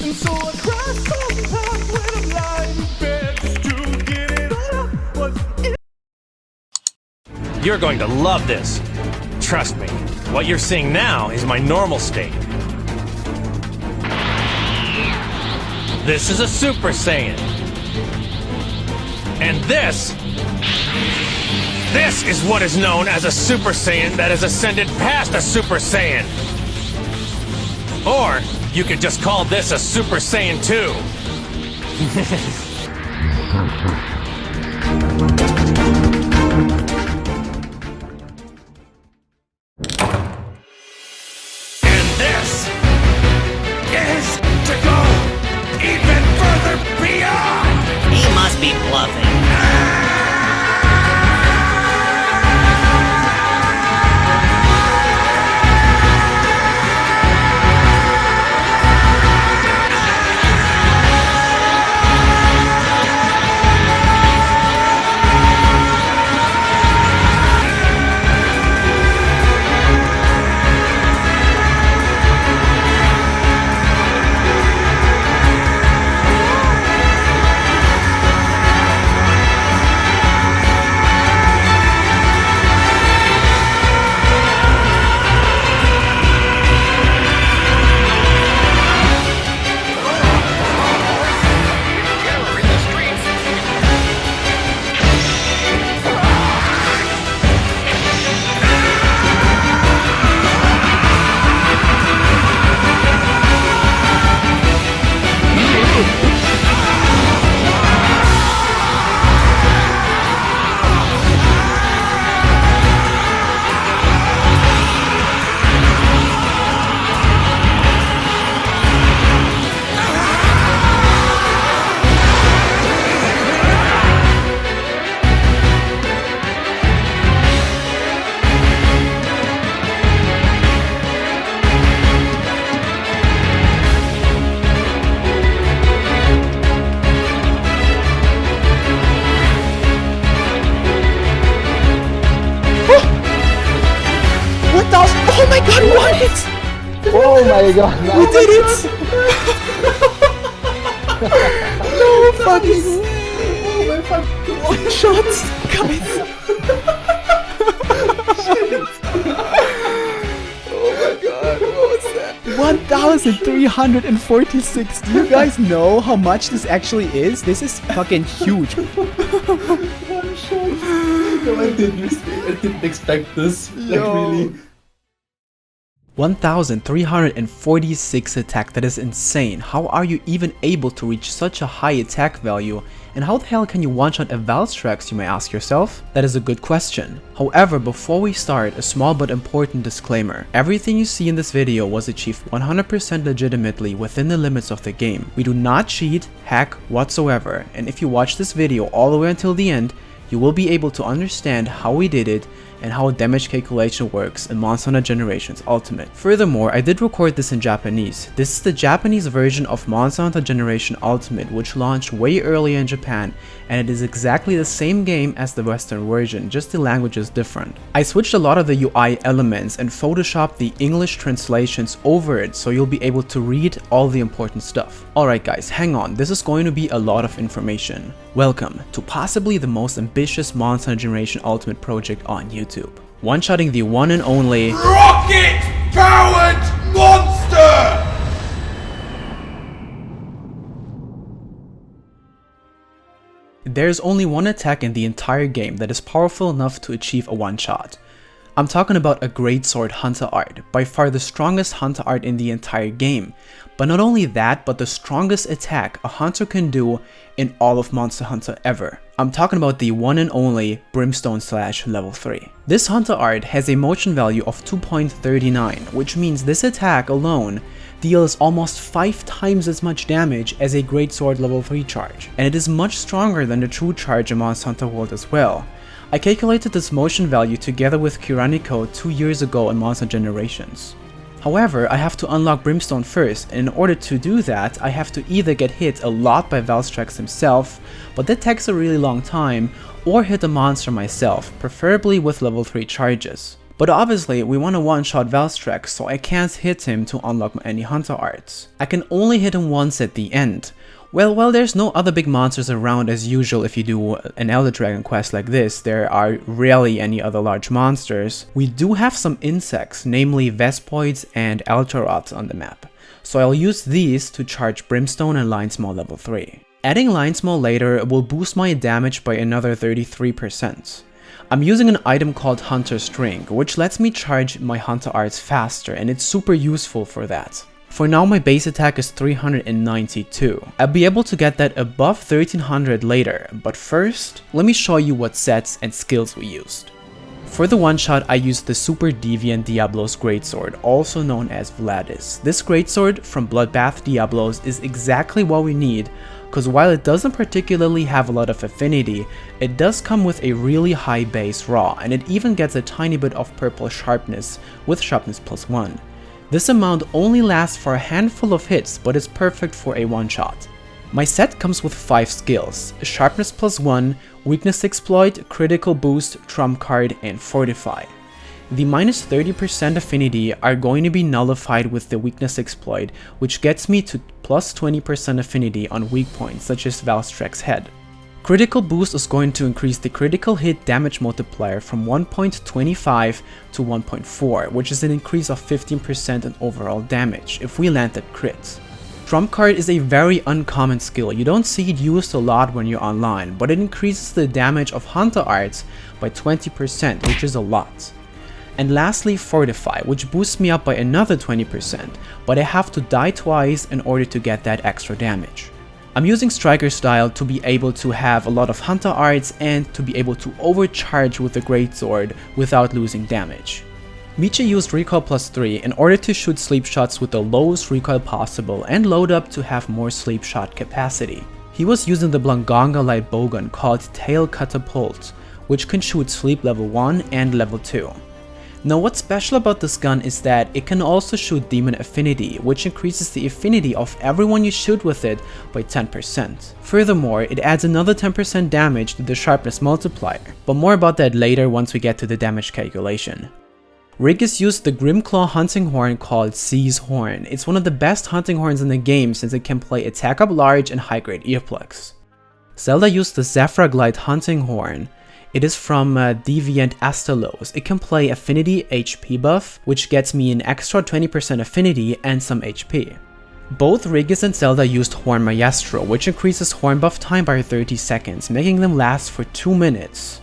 And so I cry sometimes when I'm lying in bed to get it all out what's in. You're going to love this. Trust me. What you're seeing now is my normal state. This is a Super Saiyan. And this is what is known as a Super Saiyan that has ascended past a Super Saiyan. Or you could just call this a Super Saiyan 2. And this is to go even further beyond. He must be bluffing. Oh my god, we won it! Oh my god! We did it! No fucking one shot, guys! Oh my god, what was that? 1,346. Do you guys know how much this actually is? This is fucking huge. One shot. No, I didn't expect this. Like, really. 1,346 attack, that is insane. How are you even able to reach such a high attack value? And how the hell can you one-shot a Valstrax, you may ask yourself? That is a good question. However, before we start, a small but important disclaimer. Everything you see in this video was achieved 100% legitimately within the limits of the game. We do not cheat, hack whatsoever, and if you watch this video all the way until the end, you will be able to understand how we did it and how damage calculation works in Monster Hunter Generations Ultimate. Furthermore, I did record this in Japanese. This is the Japanese version of Monster Hunter Generation Ultimate, which launched way earlier in Japan, and it is exactly the same game as the Western version, just the language is different. I switched a lot of the UI elements and photoshopped the English translations over it, so you'll be able to read all the important stuff. Alright guys, hang on, this is going to be a lot of information. Welcome to possibly the most ambitious Monster Hunter Generation Ultimate project on YouTube. One-shotting the one and only Rocket-powered monster! There's only one attack in the entire game that is powerful enough to achieve a one-shot. I'm talking about a Greatsword Huntr art, by far the strongest Huntr art in the entire game. But not only that, but the strongest attack a Huntr can do in all of Monster Hunter ever. I'm talking about the one and only Brimstone Slash III. This Huntr art has a motion value of 2.39, which means this attack alone deals almost 5 times as much damage as a Greatsword level 3 charge. And it is much stronger than the true charge in Monster Hunter World as well. I calculated this motion value together with Chronicles 2 years ago in Monster Generations. However, I have to unlock Brimstone first, and in order to do that, I have to either get hit a lot by Valstrax himself, but that takes a really long time, or hit a monster myself, preferably with level 3 charges. But obviously, we want to one-shot Valstrax, so I can't hit him to unlock any Huntr arts. I can only hit him once at the end. Well, there's no other big monsters around as usual. If you do an Elder Dragon quest like this, there are rarely any other large monsters. We do have some insects, namely Vespoids and Altaroths on the map. So I'll use these to charge Brimstone and Lion Small level 3. Adding Lion Small later will boost my damage by another 33%. I'm using an item called Huntr String, which lets me charge my Huntr arts faster, and it's super useful for that. For now, my base attack is 392. I'll be able to get that above 1300 later, but first, let me show you what sets and skills we used. For the one-shot, I used the Super Deviant Diablos Greatsword, also known as Vladis. This Greatsword from Bloodbath Diablos is exactly what we need, because while it doesn't particularly have a lot of affinity, it does come with a really high base raw, and it even gets a tiny bit of purple sharpness with sharpness +1. This amount only lasts for a handful of hits, but is perfect for a one-shot. My set comes with 5 skills: Sharpness +1, Weakness Exploit, Critical Boost, Trump Card, and Fortify. The minus 30% affinity are going to be nullified with the Weakness Exploit, which gets me to plus 20% affinity on weak points such as Valstrax's head. Critical Boost is going to increase the critical hit damage multiplier from 1.25 to 1.4, which is an increase of 15% in overall damage if we land that crit. Trump Card is a very uncommon skill. You don't see it used a lot when you're online, but it increases the damage of Huntr arts by 20%, which is a lot. And lastly, Fortify, which boosts me up by another 20%, but I have to die twice in order to get that extra damage. I'm using Striker style to be able to have a lot of Huntr arts and to be able to overcharge with the Greatsword without losing damage. Michi used Recoil +3 in order to shoot sleep shots with the lowest recoil possible and load up to have more sleep shot capacity. He was using the Blangonga light bowgun called Tail Catapult, which can shoot sleep level 1 and level 2. Now what's special about this gun is that it can also shoot Demon Affinity, which increases the affinity of everyone you shoot with it by 10%. Furthermore, it adds another 10% damage to the sharpness multiplier, but more about that later once we get to the damage calculation. Regis used the Grimclaw hunting horn called Sea's Horn. It's one of the best hunting horns in the game since it can play attack up large and high grade earplugs. Zelda used the Zephyraglide hunting horn. It is from Deviant Astalos. It can play affinity HP buff, which gets me an extra 20% affinity and some HP. Both Regis and Zelda used Horn Maestro, which increases horn buff time by 30 seconds, making them last for 2 minutes.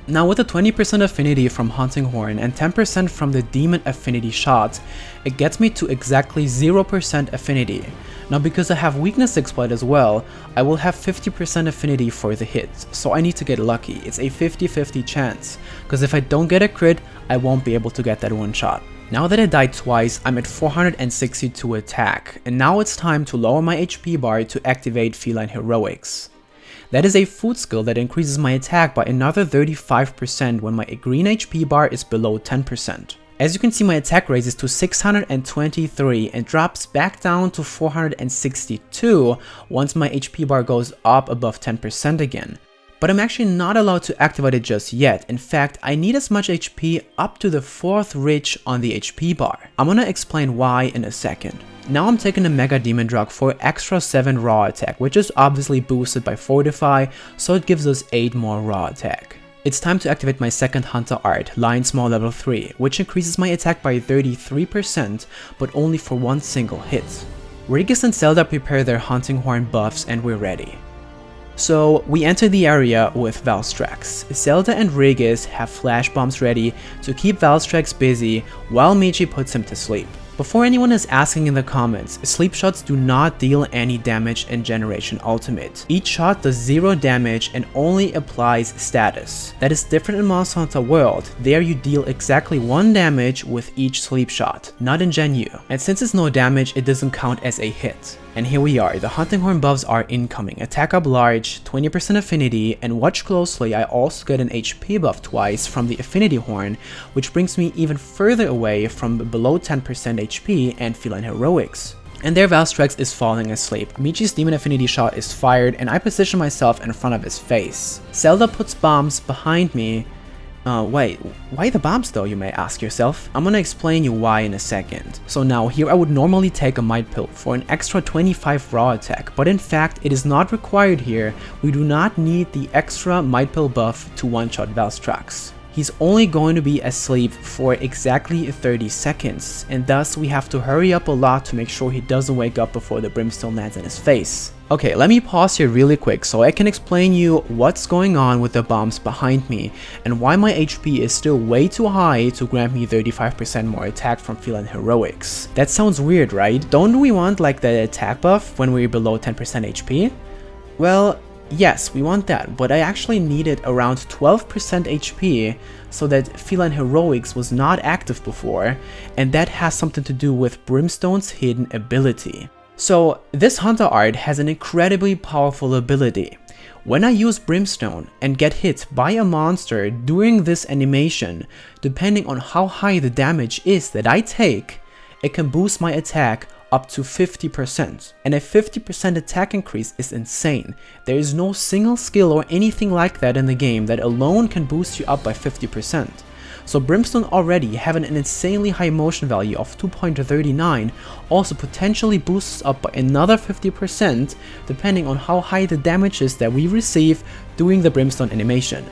Now with a 20% affinity from Hunting Horn and 10% from the Demon Affinity shot, it gets me to exactly 0% affinity. Now because I have Weakness Exploit as well, I will have 50% affinity for the hits, so I need to get lucky. It's a 50-50 chance, because if I don't get a crit, I won't be able to get that one shot. Now that I died twice, I'm at 462 attack, and now it's time to lower my HP bar to activate Feline Heroics. That is a food skill that increases my attack by another 35% when my green HP bar is below 10%. As you can see, my attack raises to 623 and drops back down to 462 once my HP bar goes up above 10% again. But I'm actually not allowed to activate it just yet. In fact, I need as much HP up to the 4th ridge on the HP bar. I'm gonna explain why in a second. Now I'm taking a Mega Demon Drug for extra 7 raw attack, which is obviously boosted by Fortify, so it gives us 8 more raw attack. It's time to activate my second Huntr art, Lion Small level 3, which increases my attack by 33%, but only for one single hit. Regis and Zelda prepare their Hunting Horn buffs and we're ready. So we enter the area with Valstrax. Zelda and Regis have flash bombs ready to keep Valstrax busy while Michi puts him to sleep. Before anyone is asking in the comments, sleep shots do not deal any damage in Generation Ultimate. Each shot does 0 damage and only applies status. That is different in Monster Hunter World. There you deal exactly 1 damage with each sleep shot, not in Gen U. And since it's no damage, it doesn't count as a hit. And here we are, the Hunting Horn buffs are incoming. Attack up large, 20% affinity, and watch closely, I also get an HP buff twice from the Affinity Horn, which brings me even further away from below 10% HP and Feline Heroics. And there Valstrax is falling asleep. Michi's Demon Affinity shot is fired and I position myself in front of his face. Zelda puts bombs behind me Wait, why the bombs though, you may ask yourself? I'm gonna explain you why in a second. So now, here I would normally take a Might Pill for an extra 25 raw attack, but in fact, it is not required here. We do not need the extra Might Pill buff to one-shot Valstrax. He's only going to be asleep for exactly 30 seconds, and thus we have to hurry up a lot to make sure he doesn't wake up before the brimstone lands in his face. Okay, let me pause here really quick so I can explain you what's going on with the bombs behind me and why my HP is still way too high to grant me 35% more attack from feline heroics. That sounds weird, right? Don't we want like the attack buff when we're below 10% HP? Well, yes, we want that, but I actually needed around 12% HP so that feline heroics was not active before, and that has something to do with Brimstone's hidden ability. So this Hunter art has an incredibly powerful ability. When I use Brimstone and get hit by a monster during this animation, depending on how high the damage is that I take, it can boost my attack up to 50%. And a 50% attack increase is insane. There is no single skill or anything like that in the game that alone can boost you up by 50%. So Brimstone already having an insanely high motion value of 2.39 also potentially boosts up by another 50% depending on how high the damage is that we receive doing the Brimstone animation.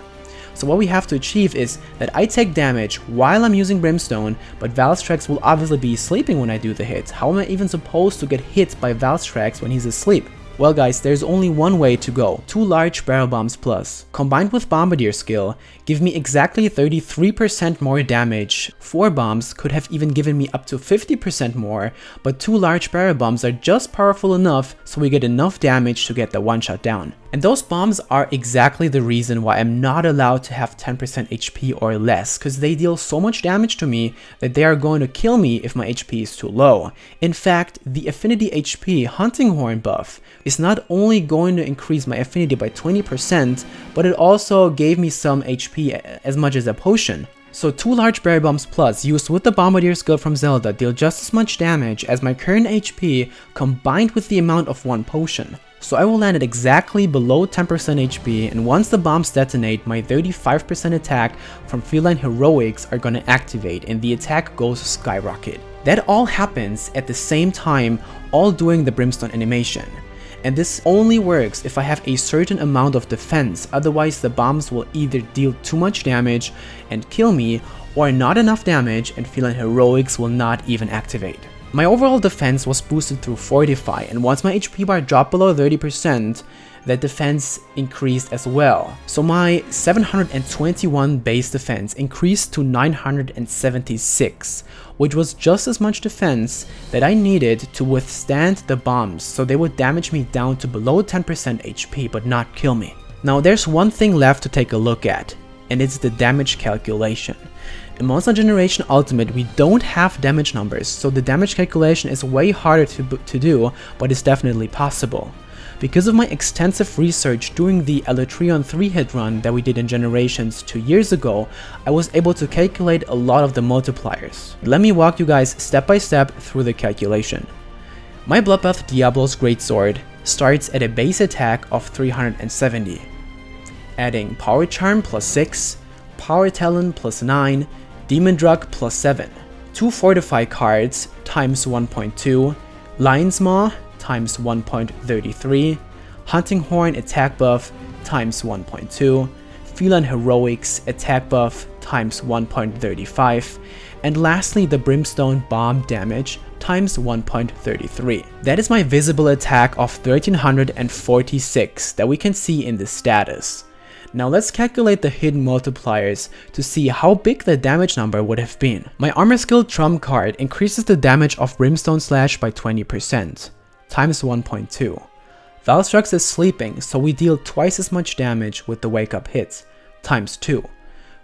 So what we have to achieve is that I take damage while I'm using Brimstone, but Valstrax will obviously be sleeping when I do the hit. How am I even supposed to get hit by Valstrax when he's asleep? Well guys, there's only one way to go. 2 large barrel bombs plus, combined with Bombardier skill, give me exactly 33% more damage. 4 bombs could have even given me up to 50% more, but 2 large barrel bombs are just powerful enough so we get enough damage to get the one shot down. And those bombs are exactly the reason why I'm not allowed to have 10% HP or less, because they deal so much damage to me that they are going to kill me if my HP is too low. In fact, the affinity HP hunting horn buff is not only going to increase my affinity by 20%, but it also gave me some HP as much as a potion. So 2 large berry bombs plus used with the Bombardier skill from Zelda deal just as much damage as my current HP combined with the amount of 1 potion. So I will land at exactly below 10% HP, and once the bombs detonate, my 35% attack from feline heroics are gonna activate and the attack goes skyrocket. That all happens at the same time, all doing the Brimstone animation. And this only works if I have a certain amount of defense, otherwise the bombs will either deal too much damage and kill me, or not enough damage and feline heroics will not even activate. My overall defense was boosted through Fortify, and once my HP bar dropped below 30%, that defense increased as well. So my 721 base defense increased to 976, which was just as much defense that I needed to withstand the bombs, so they would damage me down to below 10% HP but not kill me. Now there's one thing left to take a look at, and it's the damage calculation. In Monster Generation Ultimate, we don't have damage numbers, so the damage calculation is way harder to do, but it's definitely possible. Because of my extensive research doing the Elytrion 3 hit run that we did in Generations 2 years ago, I was able to calculate a lot of the multipliers. Let me walk you guys step by step through the calculation. My Bloodbath Diablo's Greatsword starts at a base attack of 370, adding Power Charm plus 6, Power Talon plus 9, Demon Drug plus 7, 2 Fortify cards times 1.2, Lion's Maw times 1.33, Hunting Horn attack buff times 1.2, Feline Heroics attack buff times 1.35, and lastly the Brimstone bomb damage times 1.33. That is my visible attack of 1346 that we can see in the status. Now let's calculate the hidden multipliers to see how big the damage number would have been. My Armor Skill Trump card increases the damage of Brimstone Slash by 20%, times 1.2. Valstrax is sleeping, so we deal twice as much damage with the wake up hits, times 2.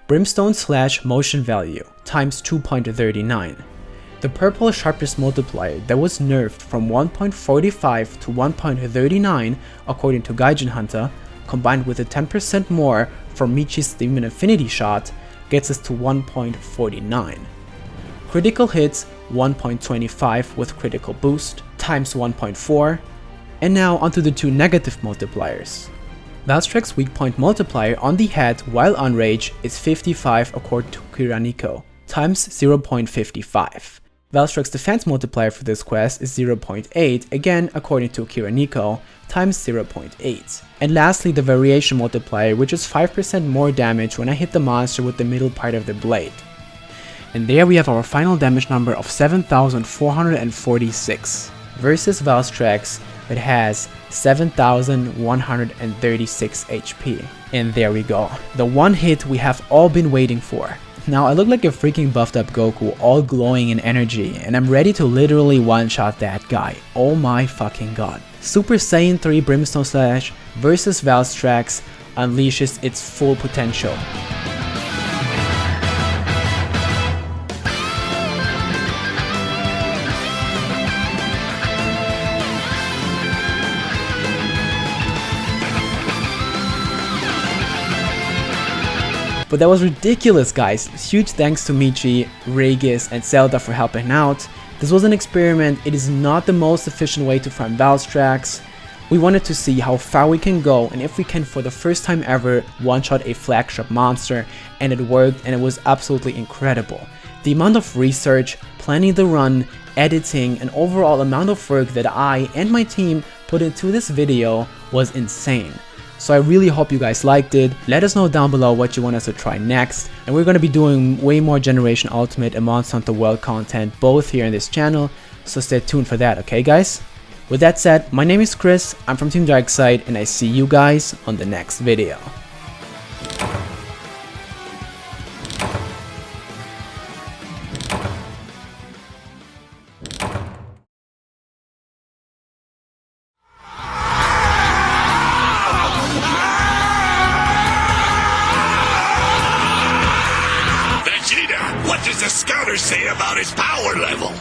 Brimstone Slash motion value, times 2.39. The purple sharpness multiplier that was nerfed from 1.45 to 1.39 according to ZeldaHunter, combined with a 10% more from Michi's Demon Affinity shot, gets us to 1.49. Critical hits 1.25 with critical boost, times 1.4. And now onto the 2 negative multipliers. Valstrax's weak point multiplier on the head while on rage is 55 according to Chronicles, times 0.55. Valstrax's defense multiplier for this quest is 0.8, again according to Chronicles, times 0.8. And lastly, the variation multiplier, which is 5% more damage when I hit the monster with the middle part of the blade. And there we have our final damage number of 7,446 versus Valstrax, that has 7,136 HP. And there we go, the one hit we have all been waiting for. Now I look like a freaking buffed up Goku, all glowing in energy, and I'm ready to literally one-shot that guy. Oh my fucking god. Super Saiyan 3 Brimstone Slash versus Valstrax unleashes its full potential. But that was ridiculous, guys. Huge thanks to Michi, Regis, and Zelda for helping out. This was an experiment. It is not the most efficient way to farm Valstrax. We wanted to see how far we can go and if we can, for the first time ever, one-shot a flagship monster, and it worked, and it was absolutely incredible. The amount of research, planning the run, editing, and overall amount of work that I and my team put into this video was insane. So I really hope you guys liked it. Let us know down below what you want us to try next. And we're going to be doing way more Generation Ultimate and Monster Hunter World content both here in this channel. So stay tuned for that, okay guys? With that said, my name is Chris, I'm from Team Darkside, and I see you guys on the next video. What does the scouter say about his power level?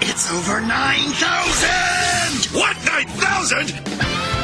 It's over 9,000! What, 9,000?